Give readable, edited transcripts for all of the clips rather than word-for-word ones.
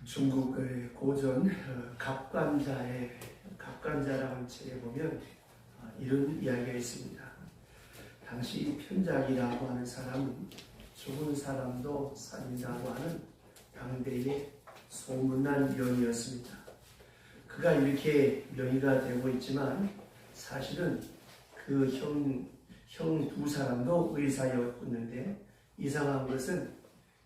중국의 고전 갑관자라는 책에 보면 이런 이야기가 있습니다. 당시 편작이라고 하는 사람은 죽은 사람도 살린다고 하는 당대의 소문난 명이었습니다. 그가 이렇게 명의가 되고 있지만 사실은 그 형 두 사람도 의사였는데 이상한 것은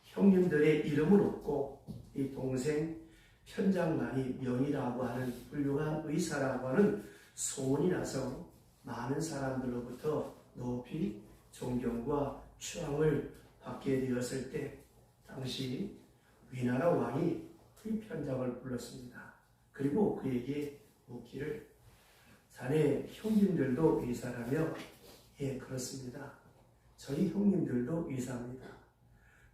형님들의 이름은 없고 이 동생 편장만이 명의라고 하는 훌륭한 의사라고 하는 소문이 나서 많은 사람들로부터 높이 존경과 추앙을 받게 되었을 때 당시 위나라 왕이 이 편장을 불렀습니다. 그리고 그에게 묻기를 자네 형님들도 의사라며 예 그렇습니다. 저희 형님들도 의사입니다.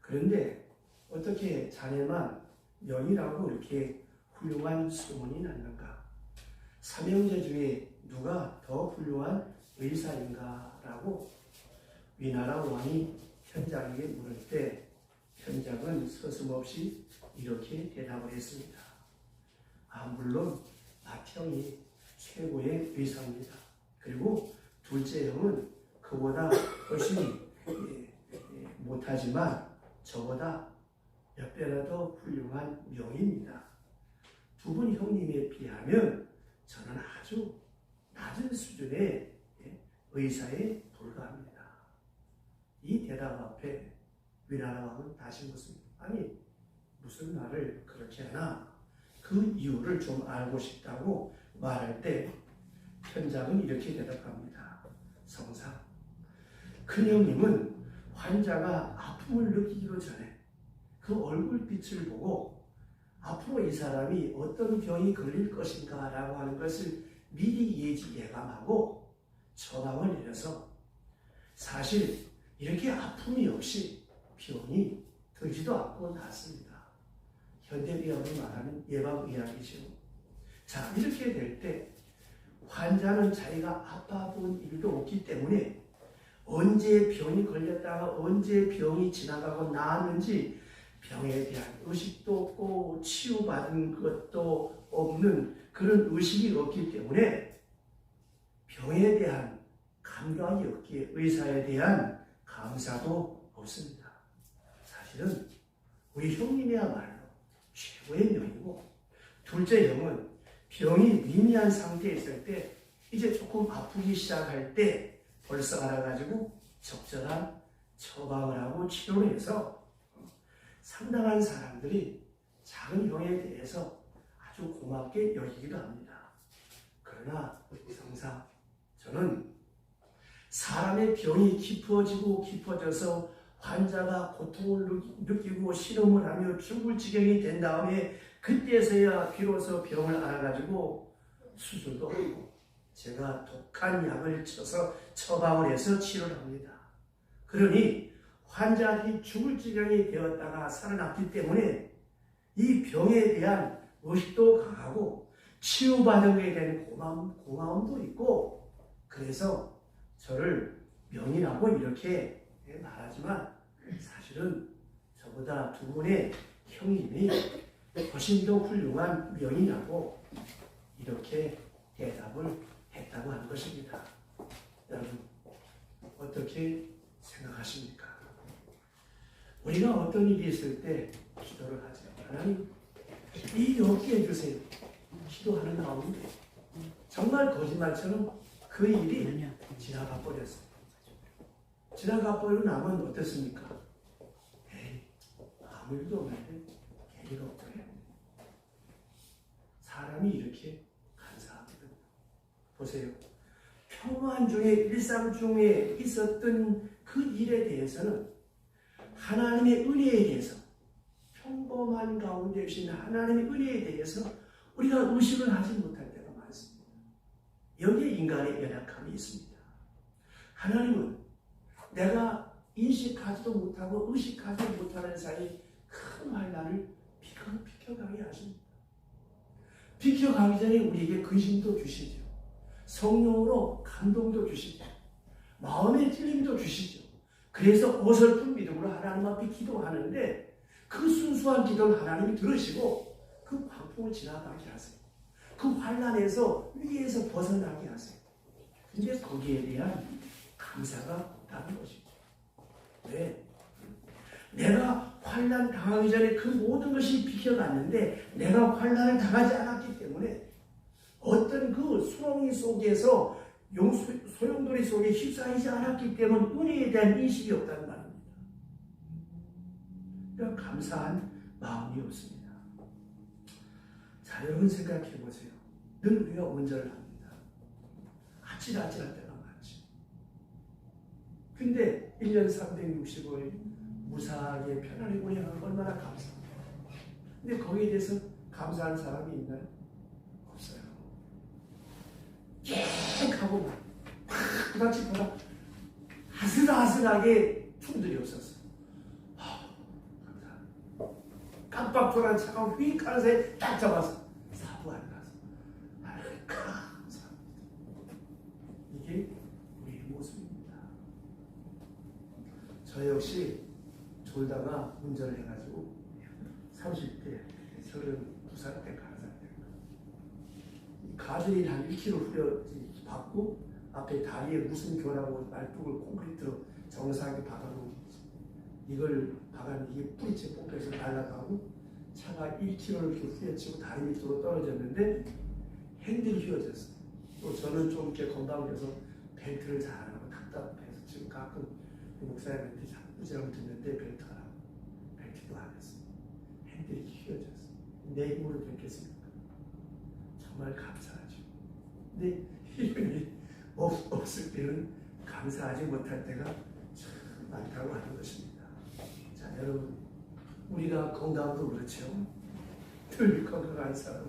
그런데 어떻게 자네만 명이라고 이렇게 훌륭한 소문이 났는가? 삼형제 중에 누가 더 훌륭한 의사인가? 라고 위나라 왕이 편장에게 물을 때 편장은 서슴없이 이렇게 대답을 했습니다. 물론 맏형이 최고의 의사입니다. 그리고 둘째 형은 그보다 훨씬 못하지만 저보다 몇 배나 더 훌륭한 명입니다. 두 분 형님에 비하면 저는 아주 낮은 수준의 의사에 불과합니다. 이 대답 앞에 위나라 왕은 다시 묻습니다. 아니 무슨 말을 그렇게 하나? 그 이유를 좀 알고 싶다고 말할 때 편장은 이렇게 대답합니다. 성상, 큰형님은 환자가 아픔을 느끼기도 전에 그 얼굴빛을 보고 앞으로 이 사람이 어떤 병이 걸릴 것인가 라고 하는 것을 미리 예감하고 처방을 내려서 사실 이렇게 아픔이 없이 병이 들지도 않고 낫습니다. 현대의학으로 말하는 예방의학이죠. 자, 이렇게 될 때 환자는 자기가 아파본 일도 없기 때문에 언제 병이 걸렸다가 언제 병이 지나가고 나았는지 병에 대한 의식도 없고 치유받은 것도 없는 그런 의식이 없기 때문에 병에 대한 감각이 없기에 의사에 대한 감사도 없습니다. 사실은 우리 형님이야말로 최고의 명이고 둘째 형은 병이 미미한 상태에 있을 때 이제 조금 아프기 시작할 때 벌써 알아가지고 적절한 처방을 하고 치료를 해서 상당한 사람들이 작은 병에 대해서 아주 고맙게 여기기도 합니다. 그러나 성상 저는 사람의 병이 깊어져서 환자가 고통을 느끼고 실험을 하며 죽을 지경이 된 다음에 그때서야 비로소 병을 알아가지고 수술도 하고 제가 독한 약을 쳐서 처방을 해서 치료를 합니다. 그러니 환자들이 죽을 지경이 되었다가 살아났기 때문에 이 병에 대한 의식도 강하고 치유받은 것에 대한 고마움도 있고 그래서 저를 명이라고 이렇게 말하지만 사실은 저보다 두 분의 형님이 훨씬 더 훌륭한 명이라고 이렇게 대답을 했다고 하는 것입니다. 여러분 어떻게 생각하십니까? 우리가 어떤 일이 있을 때 기도를 하죠. 하나님 이 없게 해주세요. 기도하는 가운데 정말 거짓말처럼 그 일이 지나가 버렸어요. 지나가 버리고 나면 어떻습니까? 에이, 아무 일도 없는데 괜히 걱정해. 사람이 이렇게 간사하거든요. 보세요. 평안 중에 일상 중에 있었던 그 일에 대해서는 하나님의 은혜에 대해서 평범한 가운데 주신 하나님의 은혜에 대해서 우리가 의식을 하지 못할 때가 많습니다. 여기에 인간의 연약함이 있습니다. 하나님은 내가 인식하지도 못하고 의식하지 못하는 사이 큰 환난을 비켜가게 하십니다. 비켜가기 전에 우리에게 근심도 주시죠. 성령으로 감동도 주시죠. 마음의 찔림도 주시죠. 그래서 어설픈 믿음으로 하나님 앞에 기도하는데 그 순수한 기도를 하나님이 들으시고 그 광풍을 지나가게 하세요. 그 환난에서 위기에서 벗어나게 하세요. 근데 거기에 대한 감사가 없다는 것이죠. 왜? 내가 환난 당하기 전에 그 모든 것이 비켜갔는데 내가 환난을 당하지 않았기 때문에 어떤 그 수렁이 속에서 소용돌이 속에 휩싸이지 않았기 때문에 은혜에 대한 인식이 없다는 말입니다. 그러니까 감사한 마음이 없습니다. 자, 여러분 생각해 보세요. 늘 우리가 운전을 합니다. 아찔아찔할 때가 많지. 근데 1년 365일 무사하게 편안히 운행하는 얼마나 감사합니다. 근데 거기에 대해서 감사하는 사람이 있나요? 없어요. 쭉 하고 부닥치거나 아슬아슬하게 충돌이 없었어요. 감사합니다. 깜빡 돌아는 차가 휙 하는 사이에 딱 잡아서 사고 안 나서 감사합니다. 이게 우리의 모습입니다. 저 역시 졸다가 운전을 해가지고 30대, 32살 때 가는 가드레일 한 1km 후려 받고 앞에 다리에 무슨 교라고 말뚝을 콘크리트로 정상하게 박아놓은 게 있어. 이걸 박았는데 이게 뿌리채 뽑혀서 날아가고 차가 1km를 이렇게 후려치고 다리 밑으로 떨어졌는데 핸들이 휘어졌어. 또 저는 좀 이렇게 건강해서 벨트를 잘 안 하고 답답해서 지금 가끔 목사님한테 자꾸 부지런히 듣는데 벨트가 나고 벨트도 안 했어. 핸들이 휘어졌어. 내 힘으로 됐겠습니까? 정말 감사하죠. 근데 이런 일이 없을 때는 감사하지 못할 때가 참 많다고 하는 것입니다. 자, 여러분, 우리가 건강도 그렇죠. 늘 건강한 사람,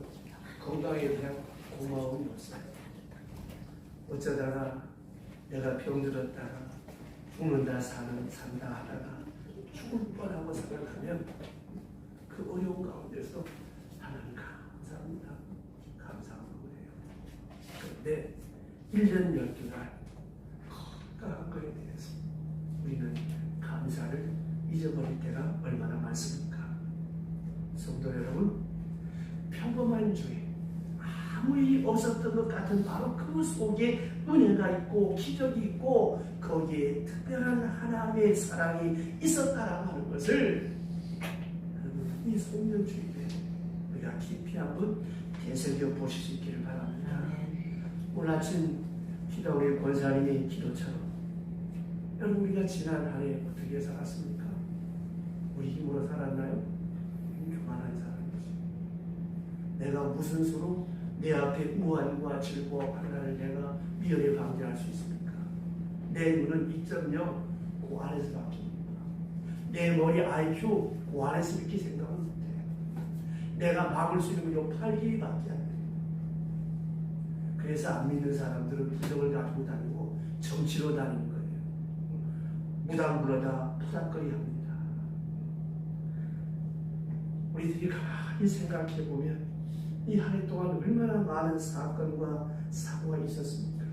건강에 대한 고마움이 없어요. 어쩌다가 내가 병들었다가 죽는다 산다 하다가 죽을 뻔하고 생각하면 그 어려운 가운데서 하나님 감사합니다. 감사하고 그래요. 그런데 1년 12달 건강한 거에 대해서 우리는 감사를 잊어버릴 때가 얼마나 많습니까? 성도 여러분, 평범한 주에 아무 일이 없었던 것 같은 바로 그 속에 은혜가 있고 기적이 있고 거기에 특별한 하나님의 사랑이 있었다라고 하는 것을 이 송년주일에 우리가 깊이 한번 되새겨 보실 수 있기를 바랍니다. 오늘 아침 기도 우리 권사님의 기도처럼 여러분, 우리가 지난 한 해 어떻게 살았습니까? 우리 힘으로 살았나요? 교만한 사람이지. 내가 무슨 수로 내 앞에 우환과 질고와 환난을 내가 미연에 방지할 수 있습니까? 내 눈은 2.0 그 안에서 바뀝니다. 내 머리 IQ 그 안에서 이렇게 생각은 못해. 내가 막을 수 있는 건 8길이밖에 안 돼. 그래서 안 믿는 사람들은 부정을 가지고 다니고 정치로 다니는 거예요. 무당불러다 푸닥거리 합니다. 우리들이 가만히 생각해 보면 이 한 해 동안 얼마나 많은 사건과 사고가 있었습니까?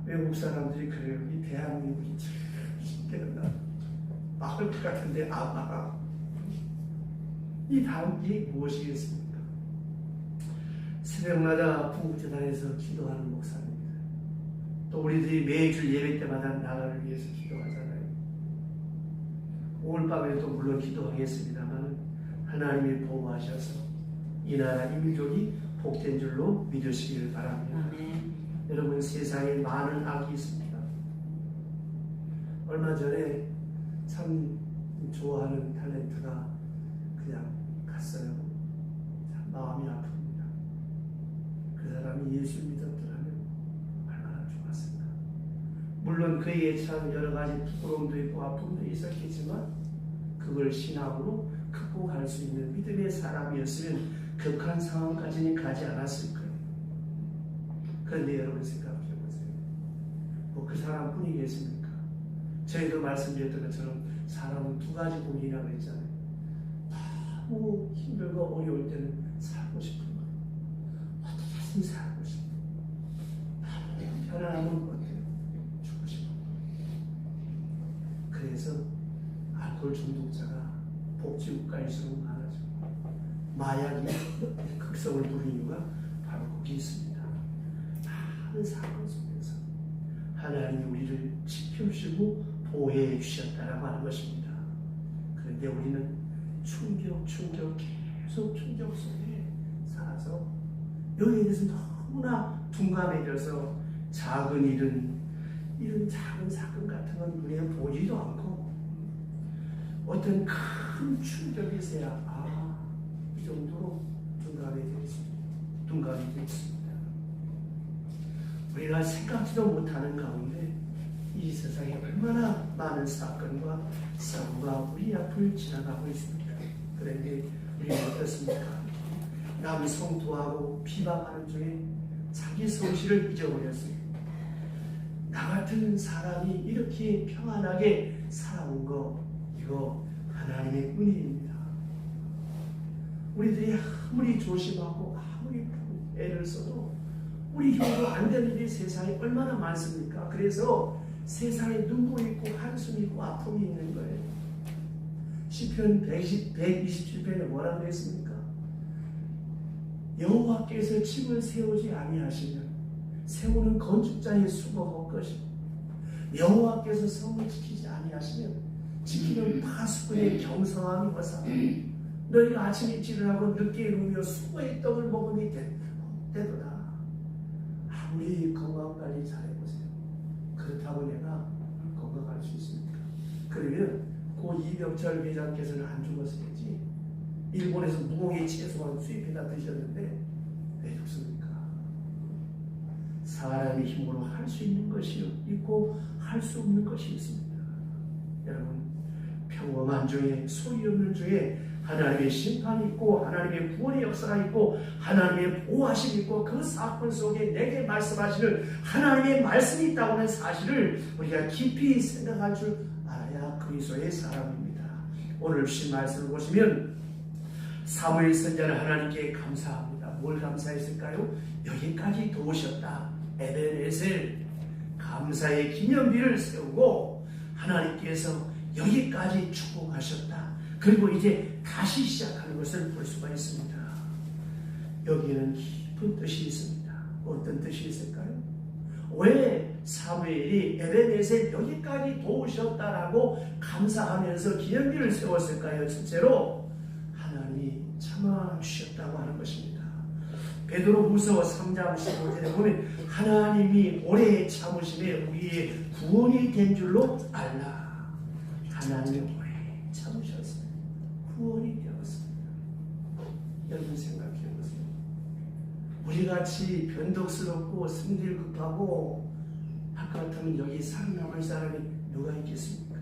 외국 사람들이 그래요. 이 대한민국이 참 신기하다. 막을 것 같은데 아마 이 다음 일이 무엇이겠습니까? 새벽마다 부국재단에서 기도하는 목사입니다. 또 우리들이 매주 예배 때마다 나라를 위해서 기도하잖아요. 오늘 밤에도 물론 기도하겠습니다만 하나님이 보호하셔서 이 나라 이 민족이 복된 줄로 믿으시기를 바랍니다. 아멘. 여러분, 세상에 많은 악이 있습니다. 얼마 전에 참 좋아하는 탤런트가 그냥 갔어요. 참 마음이 아픕니다. 그 사람이 예수 믿었더라면 얼마나 좋았을까. 물론 그에게 참 여러 가지 부끄러움도 있고 아픔도 있었겠지만 그걸 신앙으로 극복할 수 있는 믿음의 사람이었으면 극한 상황까지는 가지 않았을 거예요. 그런데 여러분 생각해 보세요. 뭐 그 사람뿐이겠습니까? 저희도 말씀드렸던 것처럼 사람은 두 가지 고민이라고 했잖아요. 너무 힘들고 어려울 때는 살고 싶은 거, 어떻게든 살고 싶은 거, 편안하면 어때요? 죽고 싶은 거. 그래서 알코올 중독자가 복지국가일수록 많아져. 마약이 극성을 부린 이유가 바로 거기 있습니다. 많은 사건 속에서 하나님이 우리를 지켜주시고 보호해 주셨다라고 하는 것입니다. 그런데 우리는 충격 계속 충격 속에 살아서 여기에 대해서 너무나 둔감해져서 작은 일은 이런 작은 사건 같은 건 눈에 보지도 않고 어떤 큰 충격이 있어야 이 정도로 둔감해져 있습니다. 우리가 생각지도 못하는 가운데 이 세상에 얼마나 많은 사건과 사고가 우리 앞을 지나가고 있습니다. 그런데 우리는 어떻습니까? 남 성토하고 비방하는 중에 자기 성실을 잊어버렸어요. 나 같은 사람이 이렇게 평안하게 살아온 거, 이거 하나님의 은혜입니다. 우리들이 아무리 조심하고 아무리 애를 써도 우리 힘으로 안 되는 일이 세상에 얼마나 많습니까? 그래서 세상에 눈물이 있고 한숨이 있고 아픔이 있는 거예요. 시편 127편에 뭐라고 했습니까? 여호와께서 집을 세우지 아니하시면 세우는 건축자의 수고가 없것이고 여호와께서 성을 지키지 아니하시면 지키는 파수꾼의 경성함이 어사 너희가 아침 일찍을 하고 늦게 이루며 수고의 떡을 먹음이 되도다. 아무리 건강관리 잘해보세요. 그렇다고 내가 건강할 수 있습니까? 그러면 고 이병철 회장께서는 안 죽었어야지. 일본에서 무공의 채소와 수입해다 드셨는데 왜 죽습니까? 사람의 힘으로 할 수 있는 것이 있고 할 수 없는 것이 있습니다. 여러분, 평범한 중에 소리 없는 중에 하나님의 심판이 있고 하나님의 구원의 역사가 있고 하나님의 보호하심이 있고 그 사건 속에 내게 말씀하시는 하나님의 말씀이 있다고 하는 사실을 우리가 깊이 생각할 줄 알아야 그리스도의 사람입니다. 오늘 주신 말씀을 보시면 사무엘 선지자는 하나님께 감사합니다. 뭘 감사했을까요? 여기까지 도우셨다. 에벤에셀 감사의 기념비를 세우고 하나님께서 여기까지 축복하셨다. 그리고 이제 다시 시작하는 것을 볼 수가 있습니다. 여기에는 깊은 뜻이 있습니다. 어떤 뜻이 있을까요? 왜 사무엘이 에벤에셀 여기까지 도우셨다라고 감사하면서 기념비를 세웠을까요? 첫째로 하나님이 참아주셨다고 하는 것입니다. 베드로후서 3장 15절에 보면 하나님이 오래 참으심에 우리의 구원이 된 줄로 알라. 하나님이 오래 참으셨어요. 구원이 되었습니다. 여러분 생각해보세요. 우리같이 변덕스럽고 승질 급하고 아까 같으면 여기 살아남을 사람이 누가 있겠습니까?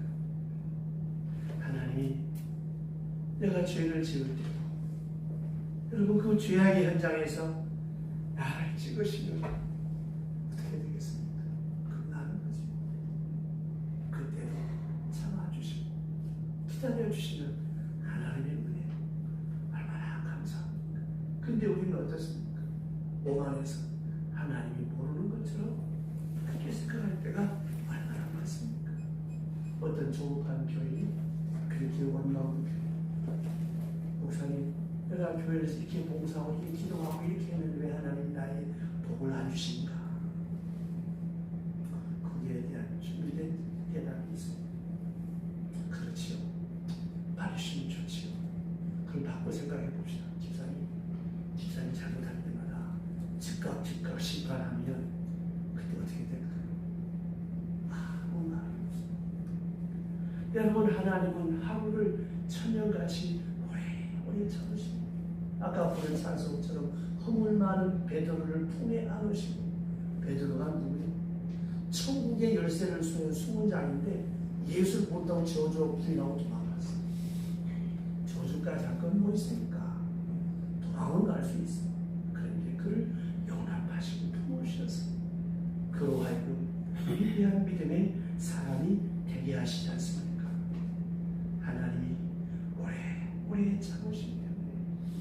하나님이 내가 죄를 지을 때도 여러분 그 죄악의 현장에서 나를 찍으시면 어떻게 되겠습니까? 끝나는 거지. 그때도 참아주시고 기다려주시는 하나님의 은혜 얼마나 감사합니까? 근데 우리는 어떻습니까? 오만해서 하나님이 모르는 것처럼 그렇게 생각할 때가 얼마나 많습니까? 어떤 조급한 교인이 그렇게 원망하는 교인 목사님 내가 교회에서 이렇게 봉사하고 이렇게 기도하고 이렇게 했는데 왜 하나님 나의 복을 안 주신가? 거기에 대한 준비된 대답이 있습니다. 그렇지요. 받으시면 좋지요. 그걸 바꿔 생각해 봅시다. 집사님 잘못할 때마다 즉각 심판하면 그때 어떻게 될까요? 아무 말 없습니다. 여러분 하나님은 하루를 천년같이 오래 참으시고 아까 보는 찬송처럼 허물 많은 베드로를 품에 안으시고 베드로가 누구예요? 천국의 열쇠를 쏘는 수문장인데 예수를 보통 저주 부인하고 도망갔어요. 저주까지 할 건 뭐 있습니까? 도망은 갈 수 있어요. 그런데 그를 용납하시고 품으셨어요. 그로 하여금 위대한 믿음의 사람이 되게 하시지 않습니까? 하나님이 오래 참으시기 때문에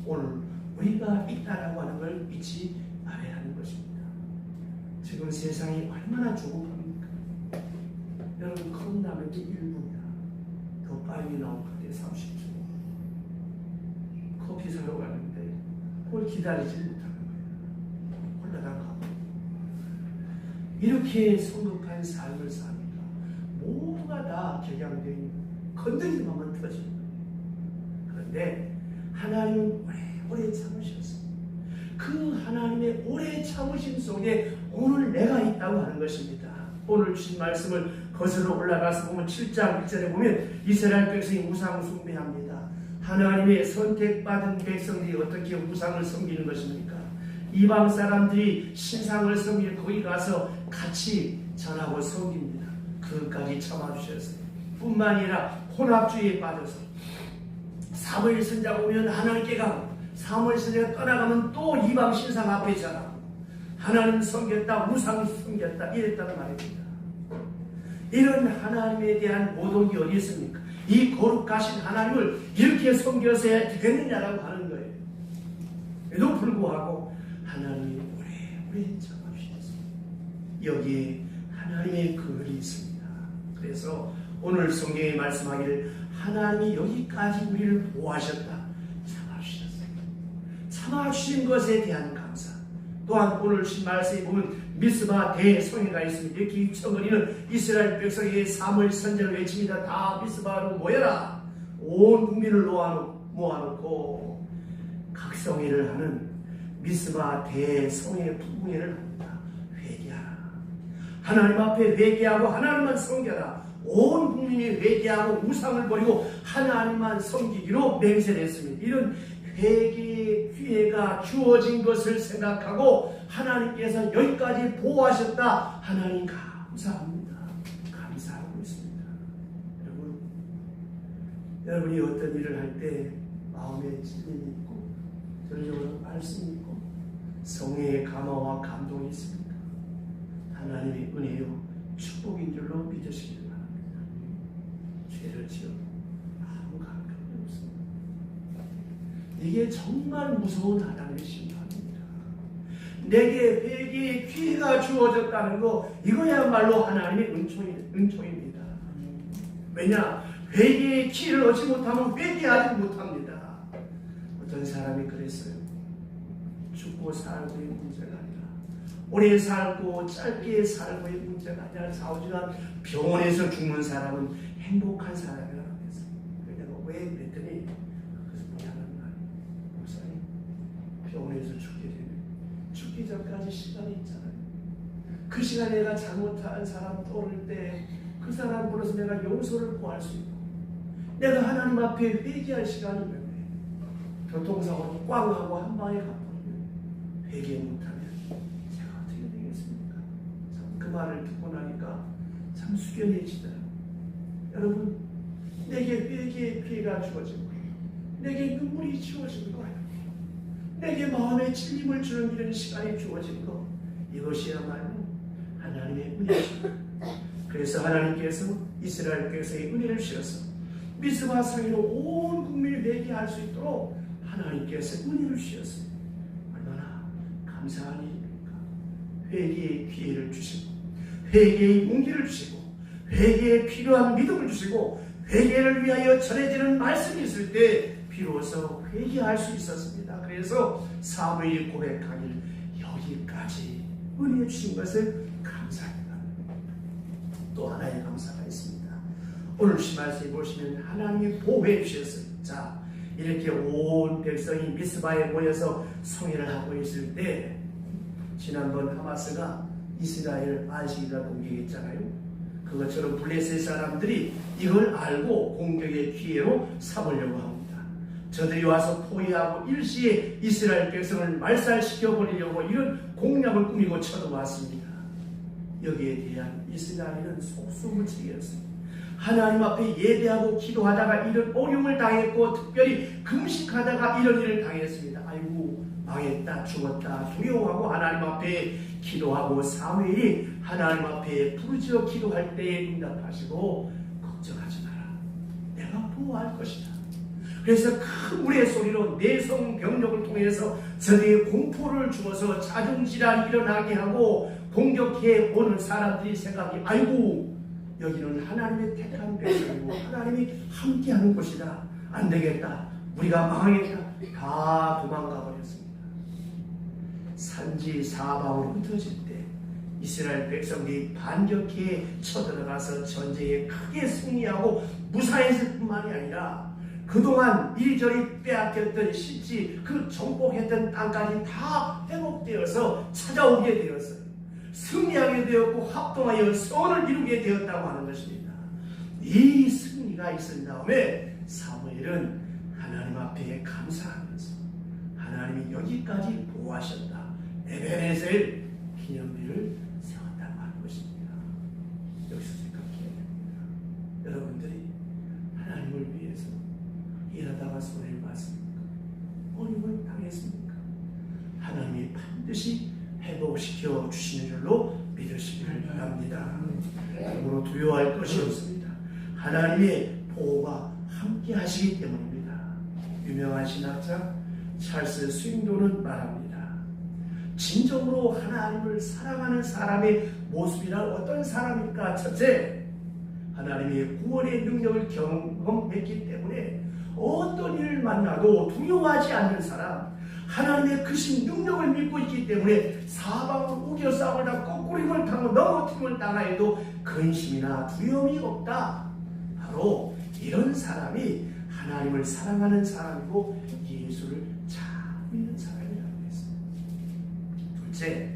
오늘 우리가 있다라고 하는 걸 잊지 말아야 하는 것입니다. 지금 세상이 얼마나 조급합니까? 여러분 컵라면이 1분이야. 더 빨리 나올 때 30초. 그걸 기다리지 못하는 거예요. 홀라당하고. 이렇게 성급한 삶을 사니까 뭐가 다 격양되어 있는 건드리는 것만 터지는 거예요. 그런데 하나님은 오래 참으셨어요. 그 하나님의 오래 참으심 속에 오늘 내가 있다고 하는 것입니다. 오늘 주신 말씀을 거슬러 올라가서 보면 7장 1절에 보면 이스라엘 백성이 우상 숭배합니다. 하나님의 선택받은 백성들이 어떻게 우상을 섬기는 것입니까? 이방 사람들이 신상을 섬기는 거기 가서 같이 전하고 섬깁니다. 그것까지 참아주셨어요. 뿐만 아니라 혼합주의에 빠져서 사무엘 선지자 보면 하나님께 가고 사무엘 선지자가 떠나가면 또 이방 신상 앞에 전하고 하나님 섬겼다 우상 섬겼다 이랬다는 말입니다. 이런 하나님에 대한 모독이 어디 있습니까? 이 거룩하신 하나님을 이렇게 섬겨서야 되느냐라고 하는 거예요. 그래도 불구하고 하나님이 오래 참아주셨습니다. 여기에 하나님의 글이 있습니다. 그래서 오늘 성경에 말씀하기를 하나님이 여기까지 우리를 보호하셨다. 참아주셨어요. 참아주신 것에 대한 감사. 또한 오늘 신 말씀에 보면 미스바 대성회가 있습니다. 이렇게 유청거리는 이스라엘 백성에게 사무엘 선지자를 외칩니다. 다 미스바로 모여라. 온 국민을 모아놓고 각성회를 하는 미스바 대성회 부흥회를 합니다. 회개하라. 하나님 앞에 회개하고 하나님만 섬겨라. 온 국민이 회개하고 우상을 버리고 하나님만 섬기기로 맹세를 했습니다. 이런 회개의 기회가 주어진 것을 생각하고 하나님께서 여기까지 보호하셨다. 하나님 감사합니다. 감사하고 있습니다. 여러분이 어떤 일을 할 때 마음에 찔림이 있고 전적으로 말씀이 있고 성령의 감화와 감동이 있습니까? 하나님의 은혜요 축복인 줄로 믿으시길 바랍니다. 죄를 지어 아무 감격이 없습니다. 이게 정말 무서운 하나님의 심판입니다. 내게 회개의 기회가 주어졌다는 거 이거야말로 하나님의 은총입니다. 왜냐? 회개의 기회를 얻지 못하면 회개하지 못합니다. 어떤 사람이 그랬어요. 죽고 살고의 문제가 아니라 오래 살고 짧게 살고의 문제가 아니라 4-5시간 병원에서 죽는 사람은 행복한 사람이라고 했어요. 그래서 왜 그랬더니 그래서 뭐냐는 말이에요. 목사님 병원에서 죽게 되면 죽기 전까지 시간이 있잖아요. 그 시간에 내가 잘못한 사람 떠오를 때 그 사람 불러서 내가 용서를 구할 수 있고 내가 하나님 앞에 회개할 시간이 있는데 교통사고로 꽝 하고 한 방에 가버리면 회개 못하면 제가 어떻게 되겠습니까? 참 그 말을 듣고 나니까 참 숙연해지더라고요. 여러분 내게 회개의 피해가 주어진 거예요. 내게 눈물이 주어진 거예요. 내게 마음에 찔림을 주는 이런 시간이 주어진 거 이것이야말로 하나님의 은혜입니다. 그래서 하나님께서 이스라엘 백성의 은혜를 주셔서 미스바 성회로 온 국민을 회개할 수 있도록 하나님께서 은혜를 주셨어요. 얼마나 감사한 일입니까? 회개의 기회를 주시고 회개의 용기를 주시고 회개에 필요한 믿음을 주시고 회개를 위하여 전해지는 말씀이 있을 때 비로소 회개할 수 있었습니다. 그래서 사무엘이 고백하길 여기까지 은혜 주신 것을 감사합니다. 또 하나의 감사가 있습니다. 오늘 말씀에 보시면 하나님이 보호해 주셨어요. 자, 이렇게 온 백성이 미스바에 모여서 성회를 하고 있을 때 지난번 하마스가 이스라엘 안식일을 공격했잖아요. 그것처럼 블레셋 사람들이 이걸 알고 공격의 기회로 삼으려고 합니다. 저들이 와서 포위하고 일시에 이스라엘 백성을 말살시켜버리려고 이런 공략을 꾸미고 쳐들어왔습니다. 여기에 대한 이스라엘은 속수무책이었습니다. 하나님 앞에 예배하고 기도하다가 이런 어려움을 당했고 특별히 금식하다가 이런 일을 당했습니다. 아이고 망했다 죽었다 두려워하고 하나님 앞에 기도하고 사무엘이 하나님 앞에 부르짖어 기도할 때에 응답하시고 걱정하지 마라 내가 보호할 것이다. 그래서 큰 우레 소리로 내성 병력을 통해서 저들의 공포를 주어서 자중질환이 일어나게 하고 공격해 오는 사람들이 생각이 아이고 여기는 하나님의 택한 백성이고 하나님이 함께하는 곳이다. 안 되겠다. 우리가 망하겠다. 다 도망가 버렸습니다. 산지 사방으로 흩어질 때 이스라엘 백성들이 반격해 쳐들어가서 전쟁에 크게 승리하고 무사했을 뿐만이 아니라 그동안 이리저리 빼앗겼던 실지 그 정복했던 땅까지 다 회복되어서 찾아오게 되었어요. 승리하게 되었고 합동하여 선을 이루게 되었다고 하는 것입니다. 이 승리가 있은 다음에 사무엘은 하나님 앞에 감사하면서 하나님이 여기까지 보호하셨다. 에베네셀 기념비를 세웠다고 하는 것입니다. 여기서 생각해야 됩니다. 여러분들이 하나님을 위해서 일하다가 손해를 봤습니까? 어려움을 당했습니까? 하나님이 반드시 회복시켜 주시는 줄로 믿으시기를 바랍니다. 그러므로 두려워할 것이 없습니다. 하나님의 보호가 함께 하시기 때문입니다. 유명한 신학자 찰스 스윙도는 말합니다. 진정으로 하나님을 사랑하는 사람의 모습이란 어떤 사람일까? 첫째, 하나님의 구원의 능력을 경험했기 때문에 어떤 일을 만나도 두려워하지 않는 사람, 하나님의 크신 능력을 믿고 있기 때문에 사방을 우겨 싸우다 거꾸림을 타고 넘어뜨림을 당하여도 근심이나 두려움이 없다. 바로 이런 사람이 하나님을 사랑하는 사람이고 예수를 잘 믿는 사람이라고 했습니다. 둘째,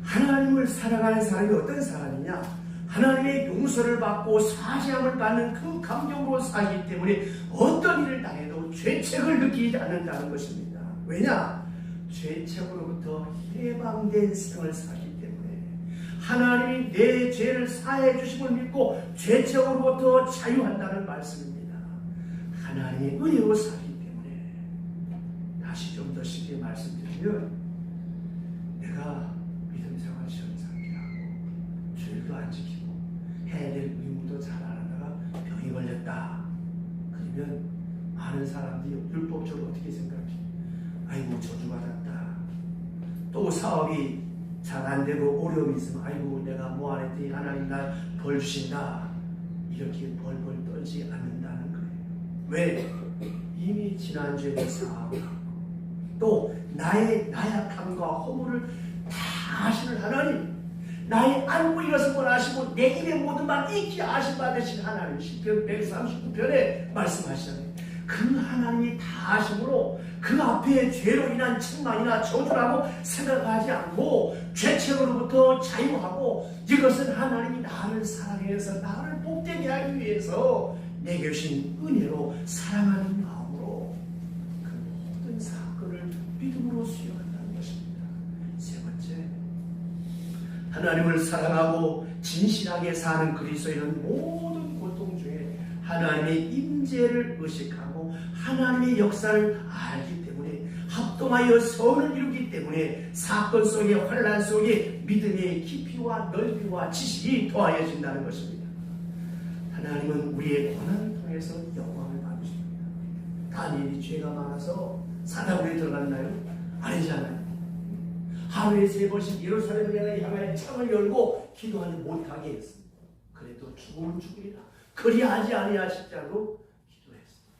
하나님을 사랑하는 사람이 어떤 사람이냐? 하나님의 용서를 받고 사죄함을 받는 그 감정으로 살기 때문에 어떤 일을 당해도 죄책을 느끼지 않는다는 것입니다. 왜냐? 죄책으로부터 해방된 생을 살기 때문에 하나님이 내 죄를 사해 주심을 믿고 죄책으로부터 자유한다는 말씀입니다. 하나님의 은혜로 살기 때문에 다시 좀 더 쉽게 말씀드리면 내가 믿음 생활 시험 살게 하고 주일도 안 지키고 해야 될 의무도 잘 안 하다가 병이 걸렸다. 그러면 많은 사람들이 율법적으로 어떻게 생각해? 아이고 저주받았다. 또 사업이 잘 안 되고 어려움이 있으면 아이고 내가 뭐 안 했더니 하나님 날 벌 주신다. 이렇게 벌벌 떨지 않는다는 거예요. 왜? 이미 지난주에 사업하고 또 나의 나약함과 허물을 다 아시는 하나님, 나의 안고 일어서걸 아시고 내 입의 모든 말 잊지 아신 받으신 하나님, 시편 139편에 말씀하시잖아요. 그 하나님이 다 아심으로 그 앞에 죄로 인한 책망이나 저주라고 생각하지 않고 죄책으로부터 자유하고 이것은 하나님이 나를 사랑해서 나를 복되게 하기 위해서 내게 주신 은혜로 사랑하는 마음으로 그 모든 사건을 믿음으로 수용한다는 것입니다. 세 번째, 하나님을 사랑하고 진실하게 사는 그리스도인은 모든 고통 중에 하나님의 임재를 의식하고 하나님의 역사를 알기 때문에 합동하여 선을 이루기 때문에 사건 속에 환난 속에 믿음의 깊이와 넓이와 지식이 더하여진다는 것입니다. 하나님은 우리의 고난을 통해서 영광을 받으십니다. 다니엘이 죄가 많아서 사다구리에 들어갔나요? 아니잖아요. 하루에 3번씩 예루살렘을 향하여 창을 열고 기도하지 못하게 했습니다. 그래도 죽으면 죽으리라 그리하지 아니하실 자로 기도했습니다.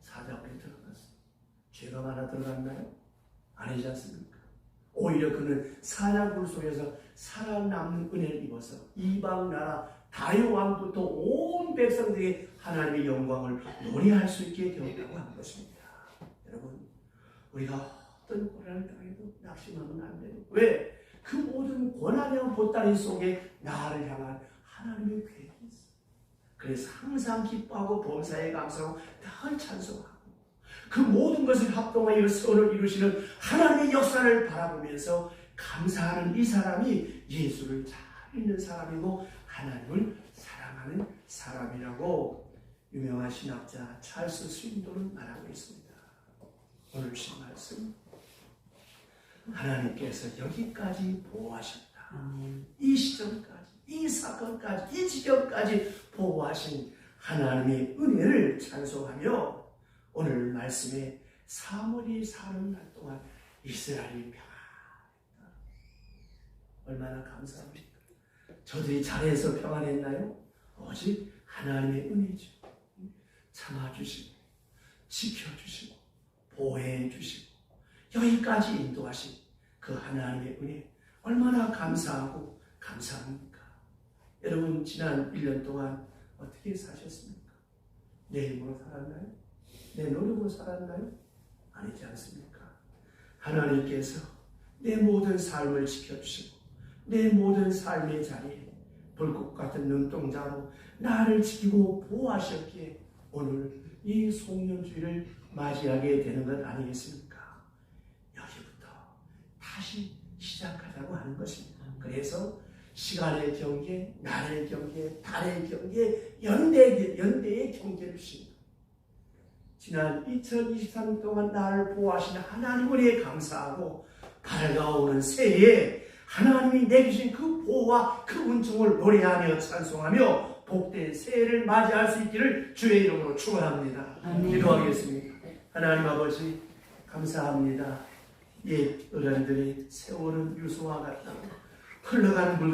사자굴에 들어갔습니다. 죄가 많아 들어갔나요? 아니지 않습니까? 오히려 그는 사냥굴 속에서 살아남는 은혜를 입어서 이방 나라 다윗왕부터 온 백성들이 하나님의 영광을 노래할 수 있게 되었다고 하는 것입니다. 여러분, 우리가 어떤 고난을 당해도 낙심하면 안 돼요. 왜? 그 모든 고난의 보따리 속에 나를 향한 하나님의 계획이 있어요. 그래서 항상 기뻐하고 범사에 감사하고 늘 찬송하고 그 모든 것을 합동하여 선을 이루시는 하나님의 역사를 바라보면서 감사하는 이 사람이 예수를 잘 믿는 사람이고 하나님을 사랑하는 사람이라고 유명한 신학자 찰스 스윈도는 말하고 있습니다. 오늘 주신 말씀, 하나님께서 여기까지 보호하셨다. 이 시점까지, 이 사건까지, 이 지경까지 보호하신 하나님의 은혜를 찬송하며 오늘 말씀에 사무엘이 사는 날 동안 이스라엘이 평안했다. 얼마나 감사합니까? 저들이 잘해서 평안했나요? 오직 하나님의 은혜죠. 참아주시고 지켜주시고 보호해주시고 여기까지 인도하신 그 하나님의 은혜 얼마나 감사하고 감사합니까? 여러분 지난 1년 동안 어떻게 사셨습니까? 내 힘으로 살았나요? 내 노력으로 살았나요? 아니지 않습니까? 하나님께서 내 모든 삶을 지켜주시고 내 모든 삶의 자리에 불꽃 같은 눈동자로 나를 지키고 보호하셨기에 오늘 이 송년주의를 맞이하게 되는 것 아니겠습니까? 여기부터 다시 시작하자고 하는 것입니다. 그래서 시간의 경계, 날의 경계, 달의 경계, 연대의 경계를 주십니다. 지난 2023년 동안 나를 보호하신 하나님 은혜에 감사하고 밝아오는 새해에 하나님이 내주신 그 보호와 그 은총을 노래하며 찬송하며 복된 새해를 맞이할 수 있기를 주의 이름으로 축원합니다. 기도하겠습니다. 하나님 아버지 감사합니다. 옛 어른들이 세월은 유수와 같다. 흘러가는 물